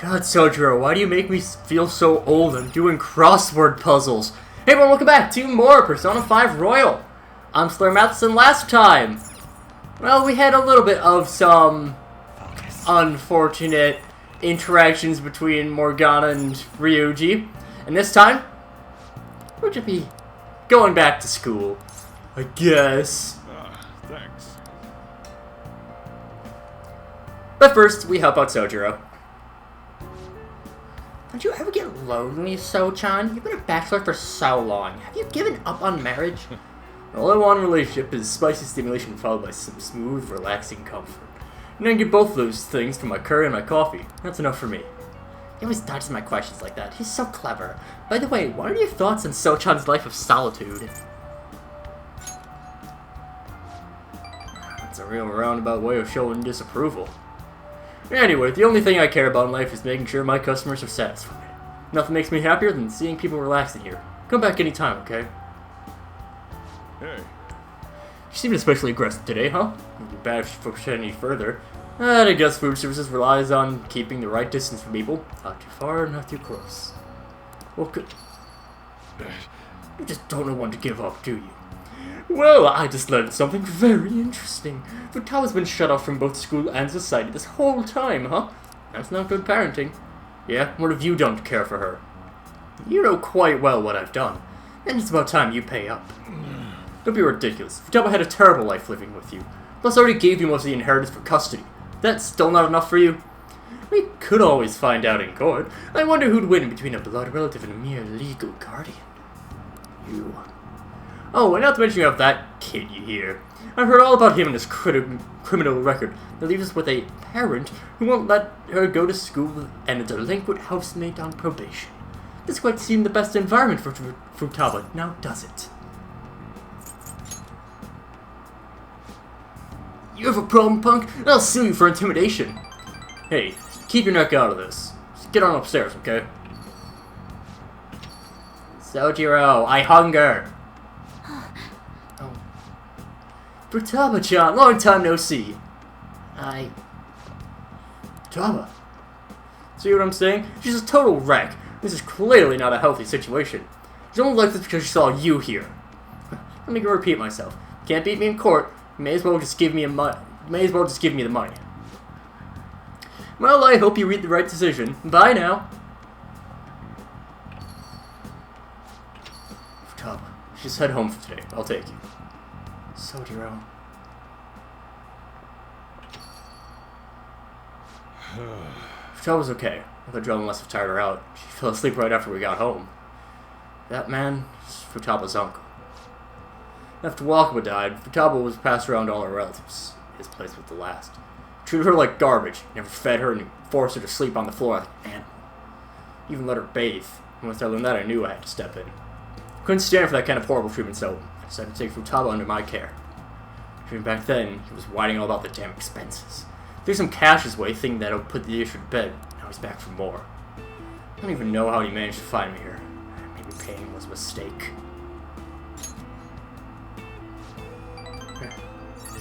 God, Sojiro, why do you make me feel so old? I'm doing crossword puzzles. Hey everyone, welcome back to more Persona 5 Royal. I'm SlayerMathis, and last time, well, we had a little bit of some unfortunate interactions between Morgana and Ryuji. And this time, we're gonna be going back to school, I guess. Thanks. But first, we help out Sojiro. Don't you ever get lonely, So-chan? You've been a bachelor for so long. Have you given up on marriage? All I want in a relationship is spicy stimulation followed by some smooth, relaxing comfort. And I can get both those things from my curry and my coffee. That's enough for me. He always dodges my questions like that. He's so clever. By the way, what are your thoughts on So-chan's life of solitude? That's a real roundabout way of showing disapproval. Anyway, the only thing I care about in life is making sure my customers are satisfied. Nothing makes me happier than seeing people relaxing here. Come back anytime, okay? Hey. You seem especially aggressive today, huh? It would be bad if you pushed any further. And I guess food services relies on keeping the right distance from people. Not too far, not too close. Well, good. You just don't know when to give up, do you? Well, I just learned something very interesting. Futaba's been shut off from both school and society this whole time, huh? That's not good parenting. Yeah, what have you done to care for her? You know quite well what I've done. And it's about time you pay up. Don't be ridiculous. Futaba had a terrible life living with you. Plus, I already gave you most of the inheritance for custody. That's still not enough for you? We could always find out in court. I wonder who'd win between a blood relative and a mere legal guardian. You. Oh, and not to mention you have that kid you hear. I've heard all about him and his criminal record. That leaves us with a parent who won't let her go to school and a delinquent housemate on probation. This quite seem the best environment for Futaba, now does it? You have a problem, punk? I'll sue you for intimidation. Hey, keep your neck out of this. Just get on upstairs, okay? Sojiro, I hunger! Oh. Futaba-chan, long time no see. Futaba. See what I'm saying? She's a total wreck. This is clearly not a healthy situation. She's only like this because she saw you here. Let me repeat myself. Can't beat me in court. You may as well just give me the money. Well, I hope you read the right decision. Bye now. Futaba, just head home for today. I'll take you. Sojiro. Futaba's okay. The adrenaline must have tired her out. She fell asleep right after we got home. That man is Futaba's uncle. After Wakaba died, Futaba was passed around to all her relatives. His place was the last. Treated her like garbage, never fed her, and forced her to sleep on the floor like an animal. Even let her bathe. Once I learned that, I knew I had to step in. Couldn't stand for that kind of horrible treatment, so I decided to take Futaba under my care. Even back then, he was whining all about the damn expenses. Threw some cash his way, thinking that it would put the issue to bed. Now he's back for more. I don't even know how he managed to find me here. Maybe paying was a mistake.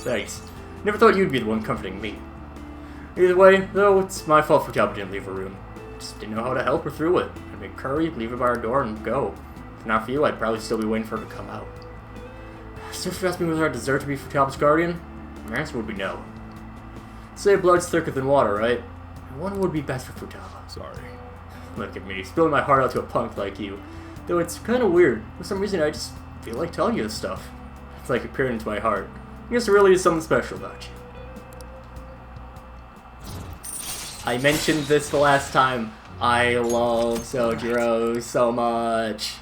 Thanks. Never thought you'd be the one comforting me. Either way, though, it's my fault Futaba didn't leave her room. Just didn't know how to help her through it. I'd make curry, leave her by her door, and go. If not for you, I'd probably still be waiting for her to come out. So if you asked me whether I deserve to be Futaba's guardian, my answer would be no. Say blood's thicker than water, right? I wonder what would be best for Futaba. Sorry. Look at me, spilling my heart out to a punk like you. Though it's kind of weird. For some reason, I just feel like telling you this stuff. It's like it peered into my heart. I guess there really is something special about you. I mentioned this the last time. I love Sojiro so much.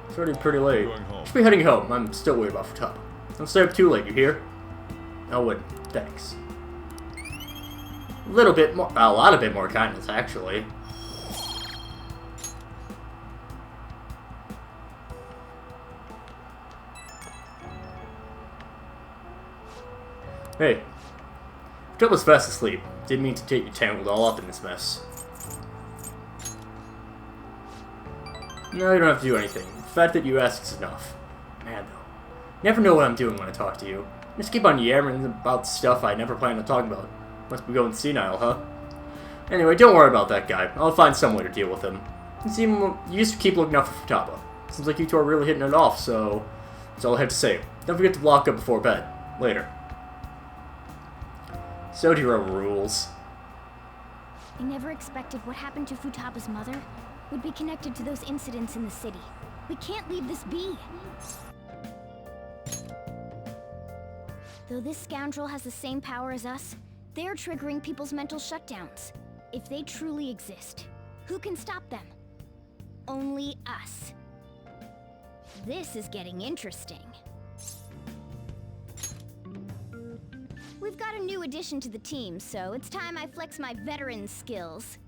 It's already pretty late. Should be heading home. I'm still worried about Futaba. Don't stay up too late, you hear? Oh, wait. Thanks. A lot bit more kindness, actually. Hey. Futaba's fast asleep. Didn't mean to get you tangled all up in this mess. No, you don't have to do anything. The fact that you ask is enough. Man, though. Never know what I'm doing when I talk to you. Just keep on yammering about stuff I never planned to talk about. Must be going senile, huh? Anyway, don't worry about that guy. I'll find some way to deal with him. You just keep looking out for Futaba. Seems like you two are really hitting it off, so that's all I have to say. Don't forget to block up before bed. Later. Sojiro rules. I never expected what happened to Futaba's mother would be connected to those incidents in the city. We can't leave this be. Though this scoundrel has the same power as us, they're triggering people's mental shutdowns. If they truly exist, who can stop them? Only us. This is getting interesting. We've got a new addition to the team, so it's time I flex my veteran skills.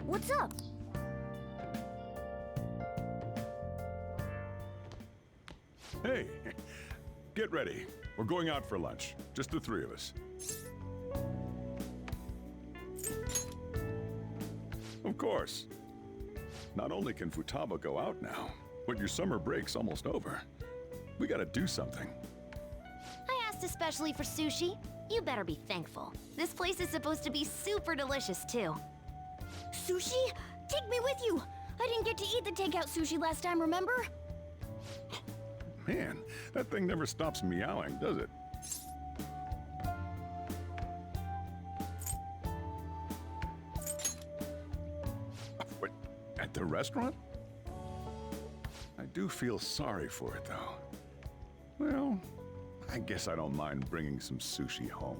What's up? Hey, get ready. We're going out for lunch. Just the three of us. Of course. Not only can Futaba go out now, but your summer break's almost over. We gotta do something. I asked especially for sushi. You better be thankful. This place is supposed to be super delicious, too. Sushi? Take me with you! I didn't get to eat the takeout sushi last time, remember? Man, that thing never stops meowing, does it? What, at the restaurant? I do feel sorry for it, though. Well, I guess I don't mind bringing some sushi home.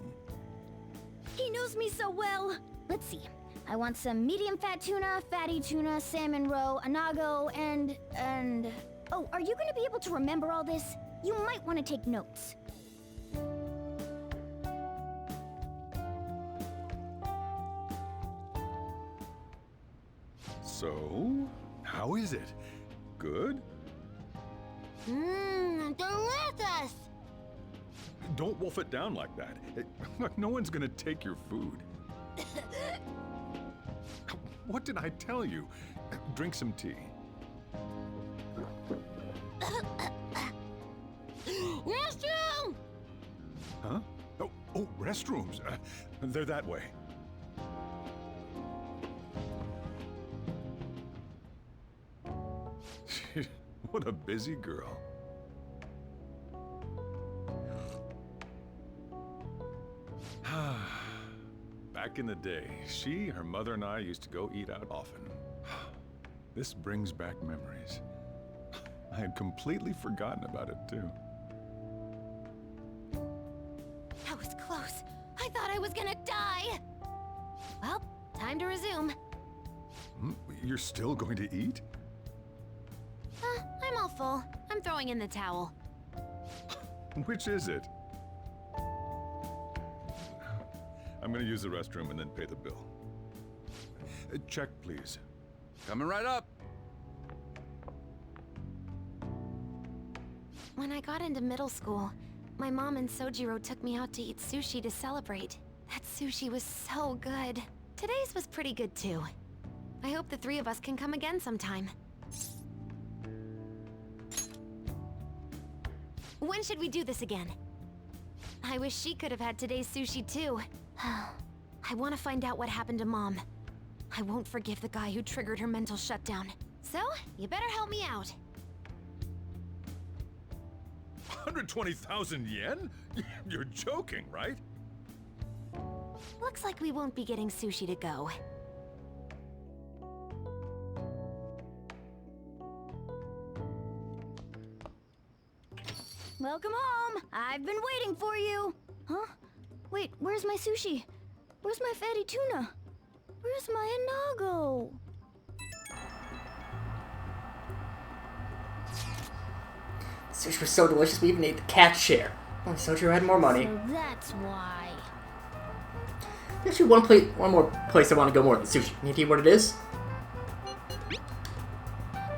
He knows me so well! Let's see. I want some medium fat tuna, fatty tuna, salmon roe, anago, and... Oh, are you gonna be able to remember all this? You might want to take notes. So, how is it? Good? Delicious! Don't wolf it down like that. No one's gonna take your food. What did I tell you? Drink some tea. Restroom! Huh? Oh, restrooms. They're that way. What a busy girl. Back in the day, she, her mother, and I used to go eat out often. This brings back memories. I had completely forgotten about it, too. That was close. I thought I was gonna die. Well, time to resume. You're still going to eat? I'm all full. I'm throwing in the towel. Which is it? I'm gonna use the restroom and then pay the bill. Check, please. Coming right up. When I got into middle school, my mom and Sojiro took me out to eat sushi to celebrate. That sushi was so good. Today's was pretty good too. I hope the three of us can come again sometime. When should we do this again? I wish she could have had today's sushi too. I want to find out what happened to Mom. I won't forgive the guy who triggered her mental shutdown. So, you better help me out. 120,000 yen? You're joking, right? Looks like we won't be getting sushi to go. Welcome home! I've been waiting for you! Huh? Wait, where's my sushi? Where's my fatty tuna? Where's my anago? Sushi was so delicious we even ate the cat share. Only Sojiro had more money. So that's why. Actually, one more place I want to go more than sushi. Can you tell me what it is?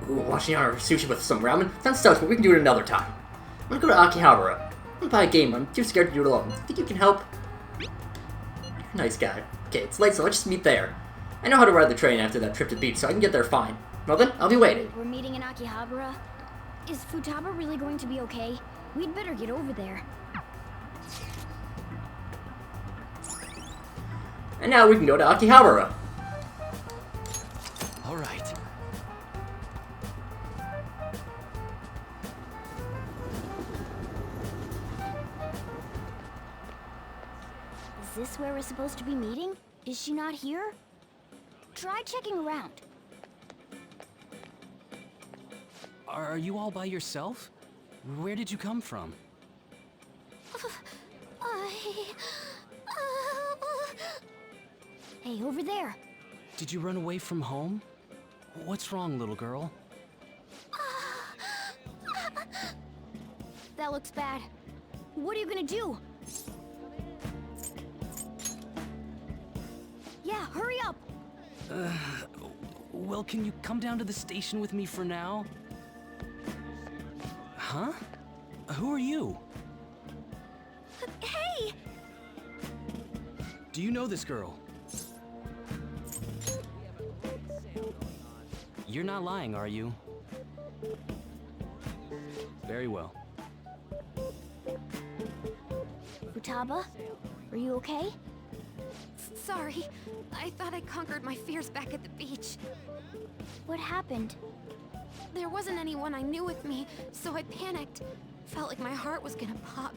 Ooh, washing our sushi with some ramen? That sucks, but we can do it another time. I'm gonna go to Akihabara. I'm gonna buy a game. I'm too scared to do it alone. Think you can help? Nice guy. Okay, it's late, so let's just meet there. I know how to ride the train after that trip to the beach, so I can get there fine. Well then, I'll be waiting. We're meeting in Akihabara. Is Futaba really going to be okay? We'd better get over there. And now we can go to Akihabara. All right. Is this where we're supposed to be meeting? Is she not here? Try checking around. Are you all by yourself? Where did you come from? Hey, over there. Did you run away from home? What's wrong, little girl? That looks bad. What are you gonna do? Yeah, hurry up! Well, can you come down to the station with me for now? Huh? Who are you? Hey! Do you know this girl? You're not lying, are you? Very well. Futaba? Are you okay? Sorry. I thought I conquered my fears back at the beach. What happened? There wasn't anyone I knew with me, so I panicked. Felt like my heart was gonna pop.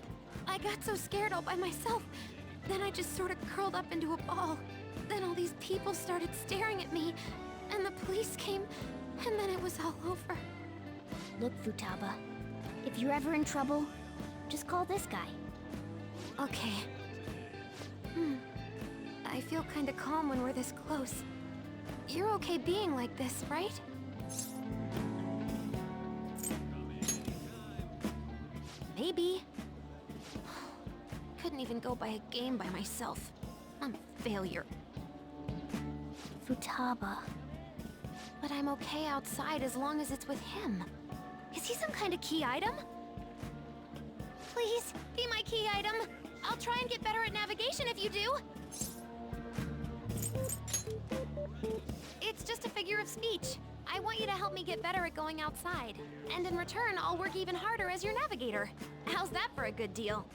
I got so scared all by myself. Then I just sort of curled up into a ball. Then all these people started staring at me, and the police came, and then it was all over. Look, Futaba. If you're ever in trouble, just call this guy. Okay. I feel kinda calm when we're this close. You're okay being like this, right? Maybe. Couldn't even go by a game by myself. I'm a failure. Futaba. But I'm okay outside as long as it's with him. Is he some kind of key item? Please, be my key item. I'll try and get better at navigation if you do. It's just a figure of speech. I want you to help me get better at going outside. And in return, I'll work even harder as your navigator. How's that for a good deal?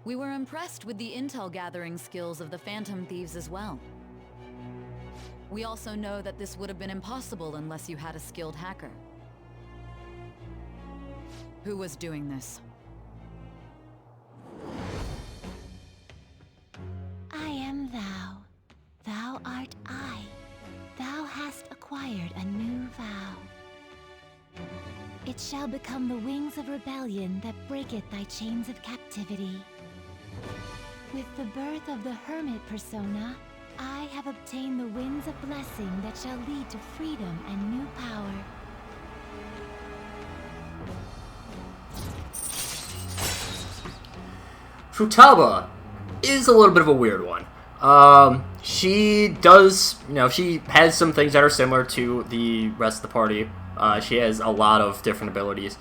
We were impressed with the intel gathering skills of the Phantom Thieves as well. We also know that this would have been impossible unless you had a skilled hacker. Who was doing this? I am thou. Thou art I. Thou hast acquired a new vow. It shall become the wings of rebellion that breaketh thy chains of captivity. With the birth of the hermit persona, I have obtained the winds of blessing that shall lead to freedom and new power. Futaba is a little bit of a weird one. She does, she has some things that are similar to the rest of the party. She has a lot of different abilities,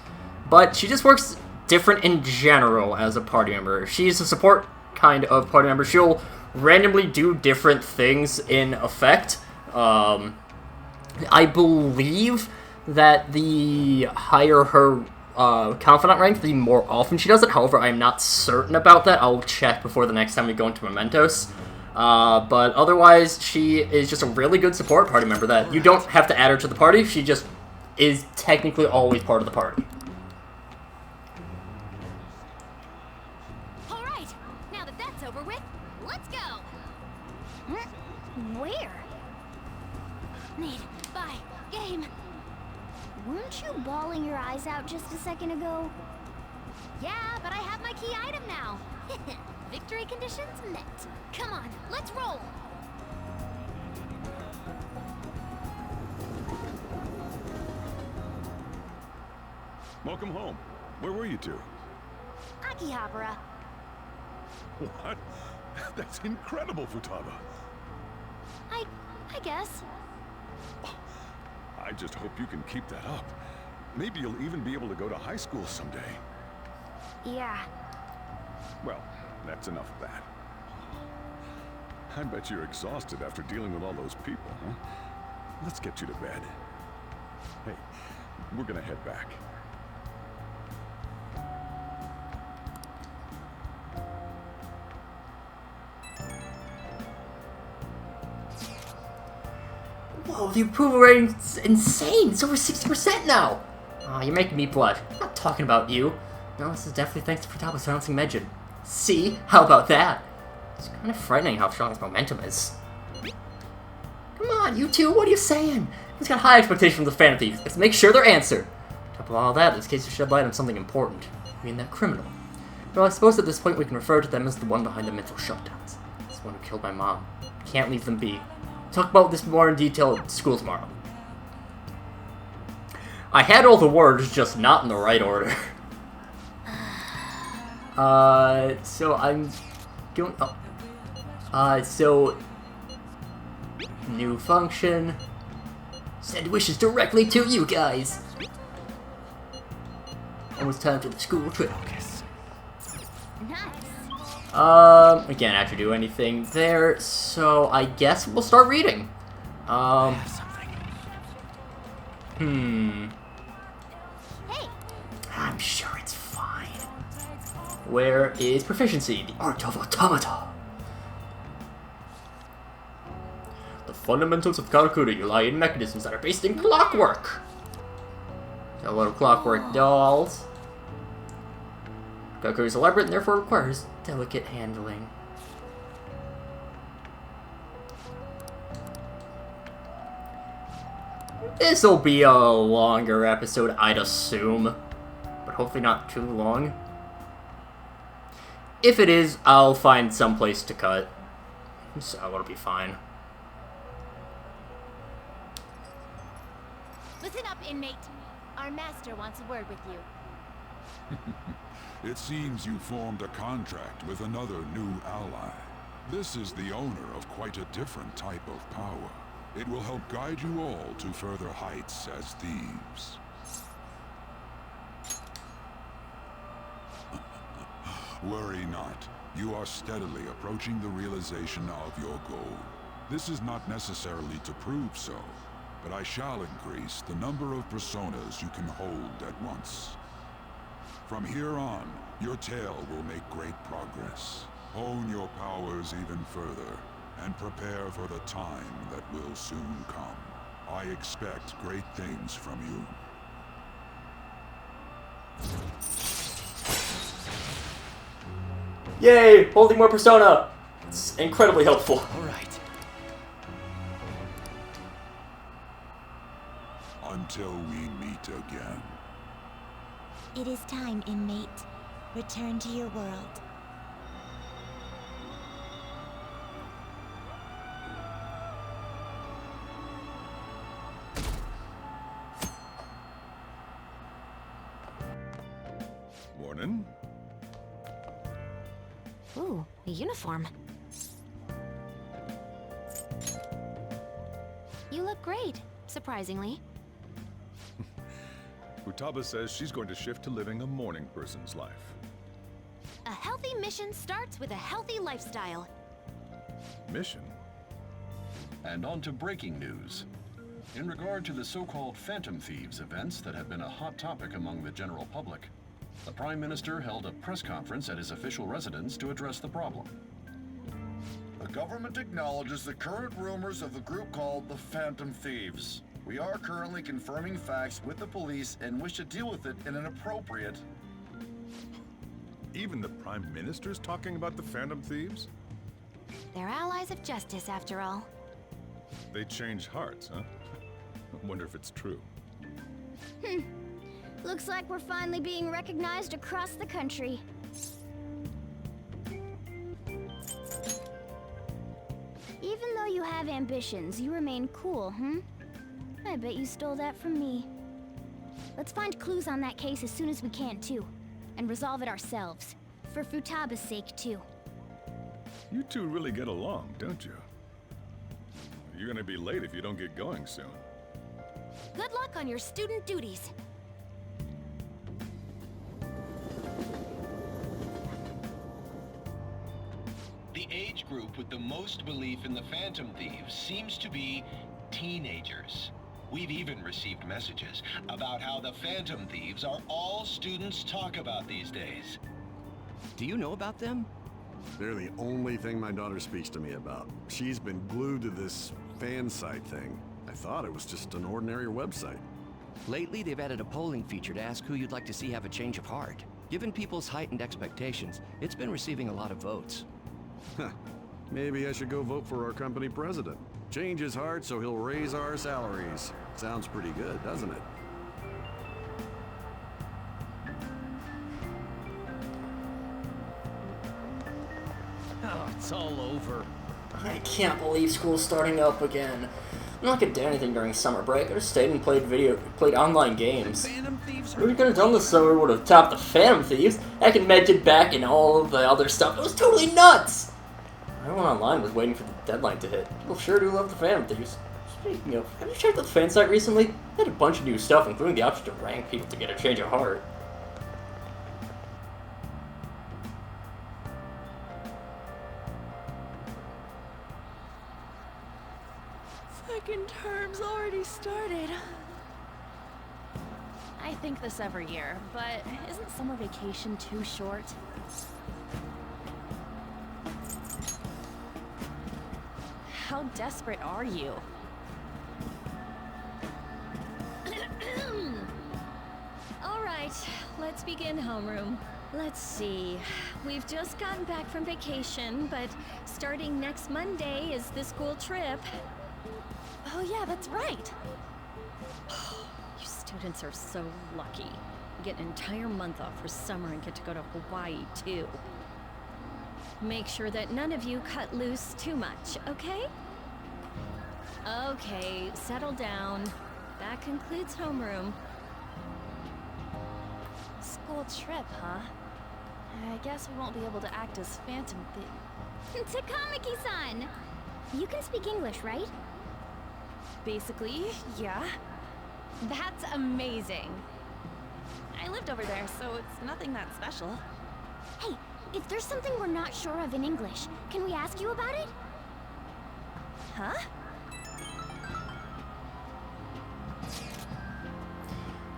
but she just works different in general as a party member. She's a support kind of party member. She'll randomly do different things in effect. I believe that the higher her confidant rank, the more often she does it. However, I'm not certain about that. I'll check before the next time we go into Mementos. But otherwise, she is just a really good support party member that you don't have to add her to the party. She just is technically always part of the party. Alright, now that that's over with, let's go! Where? Need, buy, game. Weren't you bawling your eyes out just a second ago? Yeah, but I have my key item now. Victory conditions met. Come on, let's roll! Welcome home. Where were you two? Akihabara. What? That's incredible, Futaba. I guess. I just hope you can keep that up. Maybe you'll even be able to go to high school someday. Yeah. Well, that's enough of that. I bet you're exhausted after dealing with all those people, huh? Let's get you to bed. Hey, we're gonna head back. Whoa, the approval rating's insane! It's over 60% now! Aw, you're making me blush. I'm not talking about you. No, this is definitely thanks to Futaba silencing Megin. See? How about that? It's kind of frightening how strong his momentum is. Come on, you two, what are you saying? He's got high expectations from the Phantom Thieves. Let's make sure they're answered. On top of all that, this case will shed light on something important. I mean, that criminal. Well, I suppose at this point we can refer to them as the one behind the mental shutdowns. It's the one who killed my mom. Can't leave them be. Talk about this more in detail at school tomorrow. I had all the words, just not in the right order. So I'm going... Oh. So... New function. Send wishes directly to you guys. Almost time for the school trip. Nice. We can't actually do anything there, so I guess we'll start reading. Hey. I'm sure it's fine. Where is proficiency? The art of automata. The fundamentals of Karakuri lie in mechanisms that are based in clockwork. Got a lot of clockwork dolls. Karakuri is elaborate and therefore requires delicate handling. This'll be a longer episode, I'd assume. But hopefully not too long. If it is, I'll find some place to cut. So it'll be fine. Listen up, inmate. Our master wants a word with you. It seems you formed a contract with another new ally. This is the owner of quite a different type of power. It will help guide you all to further heights as thieves. Worry not. You are steadily approaching the realization of your goal. This is not necessarily to prove so, but I shall increase the number of personas you can hold at once. From here on, your tale will make great progress. Hone your powers even further, and prepare for the time that will soon come. I expect great things from you. Yay! Holding more persona! It's incredibly helpful. Alright. Until we meet again. It is time, inmate. Return to your world. Morning. Ooh, a uniform. You look great, surprisingly. Futaba says she's going to shift to living a morning person's life. A healthy mission starts with a healthy lifestyle. Mission? And on to breaking news. In regard to the so-called Phantom Thieves events that have been a hot topic among the general public, the Prime Minister held a press conference at his official residence to address the problem. The government acknowledges the current rumors of the group called the Phantom Thieves. We are currently confirming facts with the police and wish to deal with it in an appropriate... Even the Prime Minister's talking about the Phantom Thieves? They're allies of justice, after all. They change hearts, huh? I wonder if it's true. Looks like we're finally being recognized across the country. Even though you have ambitions, you remain cool, I bet you stole that from me. Let's find clues on that case as soon as we can, too. and resolve it ourselves. For Futaba's sake, too. You two really get along, don't you? You're gonna be late if you don't get going soon. Good luck on your student duties. The age group with the most belief in the Phantom Thieves seems to be teenagers. We've even received messages about how the Phantom Thieves are all students talk about these days. Do you know about them? They're the only thing my daughter speaks to me about. She's been glued to this fan site thing. I thought it was just an ordinary website. Lately, they've added a polling feature to ask who you'd like to see have a change of heart. Given people's heightened expectations, it's been receiving a lot of votes. Huh. Maybe I should go vote for our company president. Change his heart so he'll raise our salaries. Sounds pretty good, doesn't it? Oh, it's all over. I can't believe school's starting up again. I'm not gonna do anything during summer break. I just stayed and played online games. If we could have done this so we would have topped the Phantom Thieves. I can mention back and all of the other stuff. It was totally nuts! Everyone online was waiting for the deadline to hit. People sure do love the Phantom Thieves. Speaking of, have you checked out the fan site recently? They had a bunch of new stuff, including the option to rank people to get a change of heart. Second term's already started. I think this every year, but isn't summer vacation too short? How desperate are you? All right, let's begin homeroom. Let's see. We've just gotten back from vacation, but starting next Monday is the school trip. Oh yeah, that's right. You students are so lucky. You get an entire month off for summer and get to go to Hawaii, too. Make sure that none of you cut loose too much, okay? Okay, settle down. That concludes homeroom. School trip, huh? I guess we won't be able to act as Phantom Thief. Takamaki-san! You can speak English, right? Basically, yeah. That's amazing. I lived over there, so it's nothing that special. Hey, if there's something we're not sure of in English, can we ask you about it? Huh?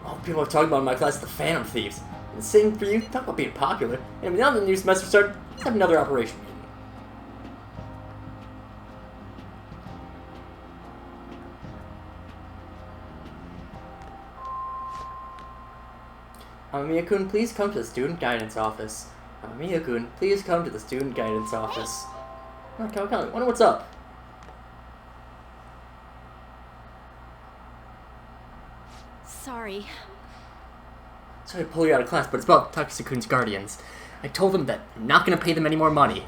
Oh, people are talking about in my class the Phantom Thieves. And same for you, talk about being popular. And now that the new semester started, let's have another operation meeting. Amamiya-kun, please come to the student guidance office. Amamiya-kun, please come to the student guidance office. Okay, I wonder what's up. Sorry. Sorry to pull you out of class, but it's about Takase-kun's guardians. I told them that I'm not going to pay them any more money.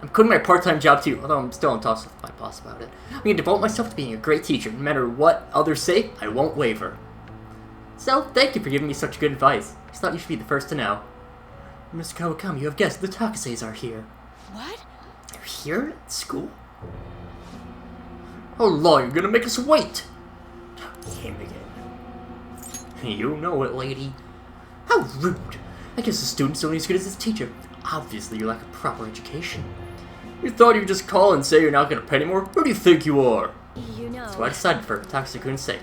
I'm quitting my part-time job too, although I'm still in talks with my boss about it. I'm going to devote myself to being a great teacher. No matter what others say, I won't waver. So, thank you for giving me such good advice. I just thought you should be the first to know. Mr. Kawakami, you have guessed, the Takases are here. What? They're here at school? How long are you going to make us wait? Him again. You know it, lady. How rude. I guess the student's only as good as his teacher. Obviously, you lack a proper education. You thought you'd just call and say you're not going to pay anymore? Who do you think you are? You know... So I decided for Takase-kun's sake.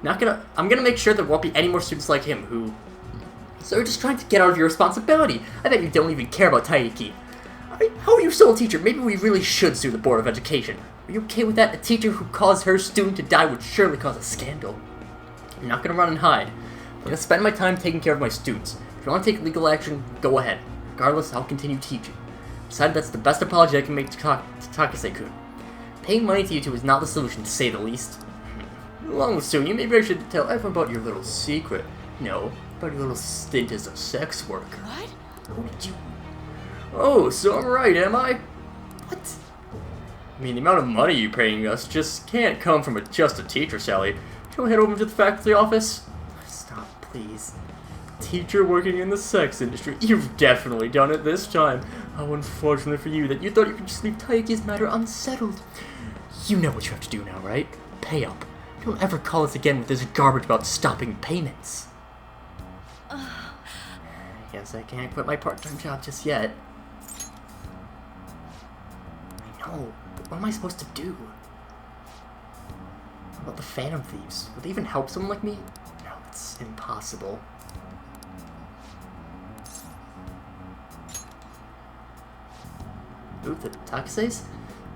I'm gonna make sure there won't be any more students like him who... So you're just trying to get out of your responsibility. I bet you don't even care about Taiki. How are you still a teacher? Maybe we really should sue the Board of Education. Are you okay with that? A teacher who caused her student to die would surely cause a scandal. I'm not gonna run and hide. I'm gonna spend my time taking care of my students. If you want to take legal action, go ahead. Regardless, I'll continue teaching. I decided that's the best apology I can make to Takase-kun. Paying money to you two is not the solution, to say the least. Along with suing you, maybe I should tell everyone about your little secret. No, about your little stint as a sex worker. What? Who did you... Oh, so I'm right, am I? What? I mean, the amount of money you're paying us just can't come from just a teacher, Sally. Shall we head over to the faculty office? Stop, please. teacher working in the sex industry. You've definitely done it this time. How unfortunate for you that you thought you could just leave Taiki's matter unsettled. You know what you have to do now, right? Pay up. Don't ever call us again with this garbage about stopping payments. Guess I can't quit my part-time job just yet. I know, but what am I supposed to do? What about the Phantom Thieves? Would they even help someone like me? No, it's impossible. Ooh, the Takuseis?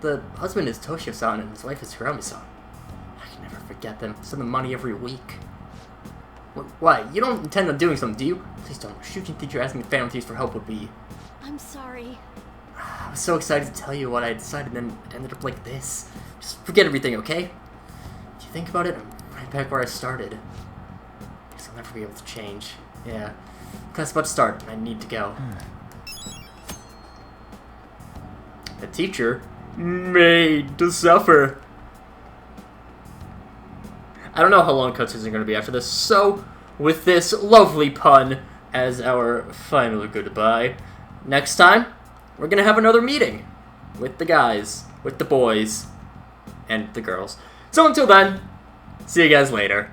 The husband is Toshio-san and his wife is Hiromi-san. I can never forget them. Send them money every week. What? You don't intend on doing something, do you? Please don't. Shooting teacher asking the Phantom Thieves for help would be... I'm sorry. I was so excited to tell you what I decided, and then it ended up like this. Just forget everything, okay? If you think about it, I'm right back where I started. Guess I'll never be able to change. Yeah. Class about to start, and I need to go. The teacher made to suffer. I don't know how long cutscenes are going to be after this, so with this lovely pun as our final goodbye, next time we're going to have another meeting with the guys, with the boys, and the girls. So until then, see you guys later.